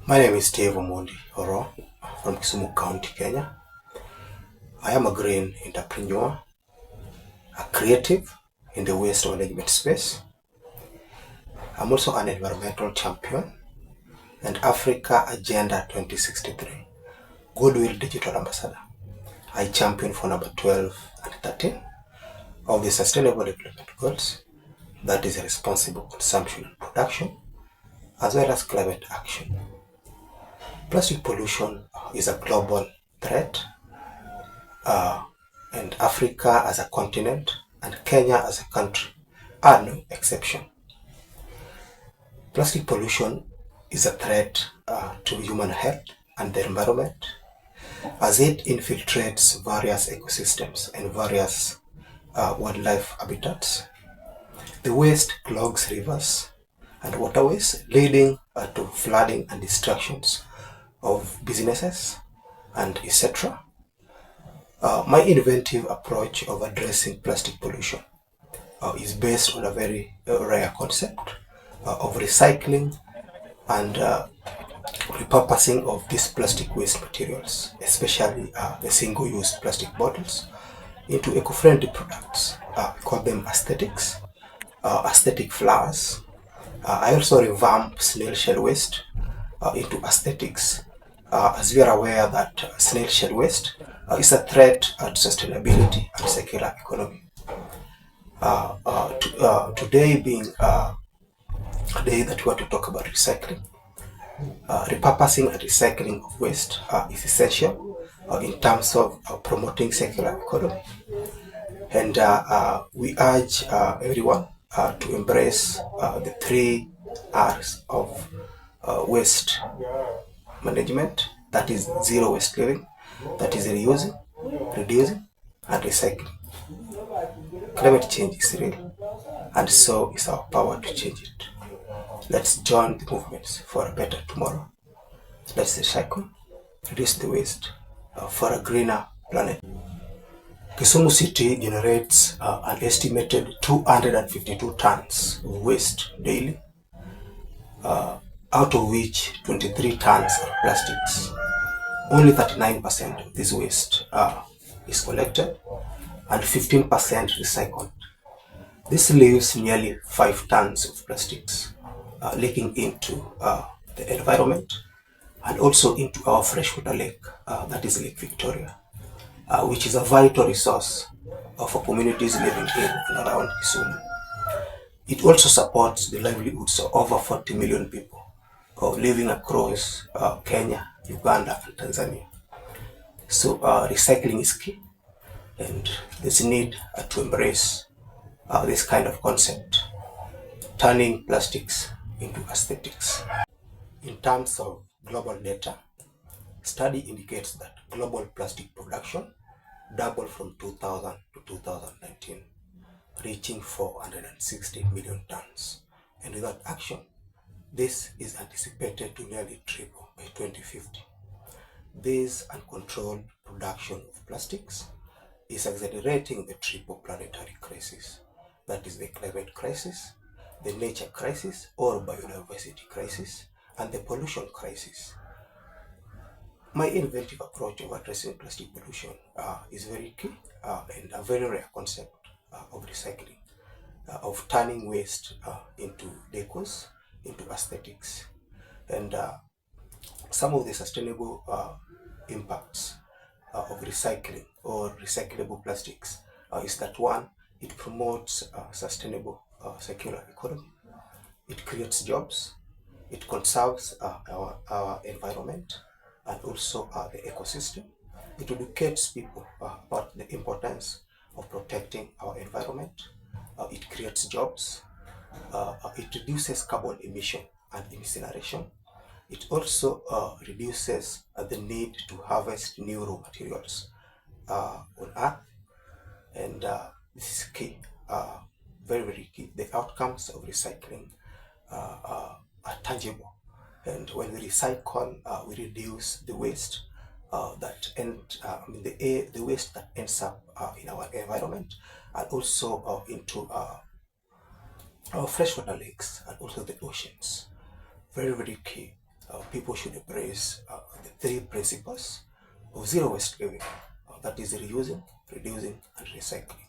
My name is Steve Omondi Oro from Kisumu County, Kenya. I am a green entrepreneur, a creative in the waste management space. I'm also an environmental champion and Africa Agenda 2063 Goodwill Digital Ambassador. I champion for number 12 and 13 of the Sustainable Development Goals, that is responsible consumption and production, as well as climate action. Plastic pollution is a global threat, and Africa as a continent and Kenya as a country are no exception. Plastic pollution is a threat to human health and the environment as it infiltrates various ecosystems and various wildlife habitats. The waste clogs rivers and waterways, leading to flooding and destructions of businesses and etc. My innovative approach of addressing plastic pollution is based on a very rare concept of recycling and repurposing of these plastic waste materials, especially the single-use plastic bottles, into eco-friendly products. We call them aesthetics, aesthetic flowers. I also revamp snail shell waste into aesthetics, as we are aware that snail shell waste is a threat to sustainability and circular economy. Today being a day that we want to talk about recycling, repurposing and recycling of waste is essential in terms of promoting circular economy. And we urge everyone to embrace the 3 R's of waste management, that is zero waste living, that is reusing, reducing, and recycling. Climate change is real, and so is our power to change it. Let's join the movements for a better tomorrow. Let's recycle, reduce the waste for a greener planet. Kisumu City generates an estimated 252 tons of waste daily, out of which 23 tons are plastics. Only 39% of this waste is collected and 15% recycled. This leaves nearly 5 tons of plastics leaking into the environment and also into our freshwater lake, that is Lake Victoria, which is a vital resource for communities living in and around Kisumu. It also supports the livelihoods of over 40 million people living across Kenya, Uganda, and Tanzania. So recycling is key, and there's a need to embrace this kind of concept, turning plastics into aesthetics. In terms of global data, study indicates that global plastic production doubled from 2000 to 2019, reaching 460 million tons. And without action, this is anticipated to nearly triple by 2050. This uncontrolled production of plastics is accelerating the triple planetary crisis. That is the climate crisis, the nature crisis or biodiversity crisis, and the pollution crisis. My innovative approach of addressing plastic pollution is very key and a very rare concept of recycling, of turning waste into decors, into aesthetics. And some of the sustainable impacts of recycling or recyclable plastics is that one, it promotes sustainable circular economy, it creates jobs, it conserves our environment and also the ecosystem. It educates people about the importance of protecting our environment. It creates jobs. It reduces carbon emission and incineration. It also reduces the need to harvest new raw materials on Earth, and this is key, very, very key. The outcomes of recycling are tangible, and when we recycle, we reduce the waste the waste that ends up in our environment and also into our freshwater lakes and also the oceans. Very, very key. people should embrace the three principles of zero waste living. That is reusing, reducing, and recycling.